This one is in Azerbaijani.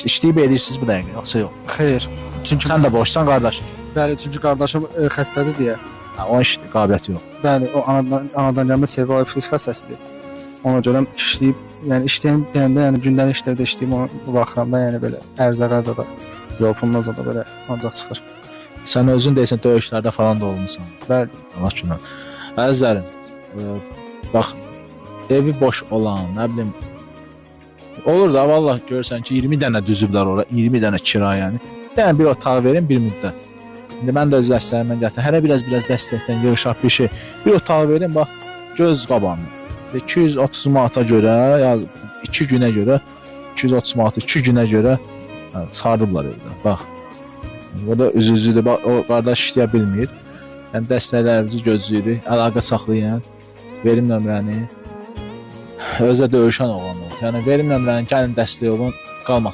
İşləyib edirsiniz bu dəqiqə, yoxsa yox? Xeyr. Çünki Sən də boşsan qardaş. bəli, çünki qardaşım xəstədir deyə. O iş qabiliyyəti yox. Bəli, o anadan gəlmə serval iflis xəstəsidir. Ona görə işləyib, yəni işləyən deyəndə, yəni gündəlik işlərdə işləyib o vaxtlarda, yəni belə ərzə-qaza da, yolpumda da belə ancaq çıxır. Sən özün deyirsən döyüşlərdə falan da olmusan. Bəli. Allah günah. Əzizlərim, bax evi boş olan, nə bilim olur da vallahi görürsən ki 20 dənə düzüblər ora, 20 dənə kirayəni. Yəni bir otaq verin bir müddət. İndi mən də öz dəstəyimdən gətirəm. Hələ biraz dəstəkdən yığışaq bir şey. Bir otaq verin, bax göz qabağında. 230 manata görə, ya 2 günə görə 230 manat 2 günə görə çıxardıblar evdən. Bax. O da üzücüdür. Bax o qardaş işləyə bilmir. Yəni dəstəklərinizi gözləyirik. Əlaqə saxlayın. Verim nömrəni. Özə döyüşən oğlan ol. Yəni verim nömrəni gəlin dəstək olun. Qalmasın.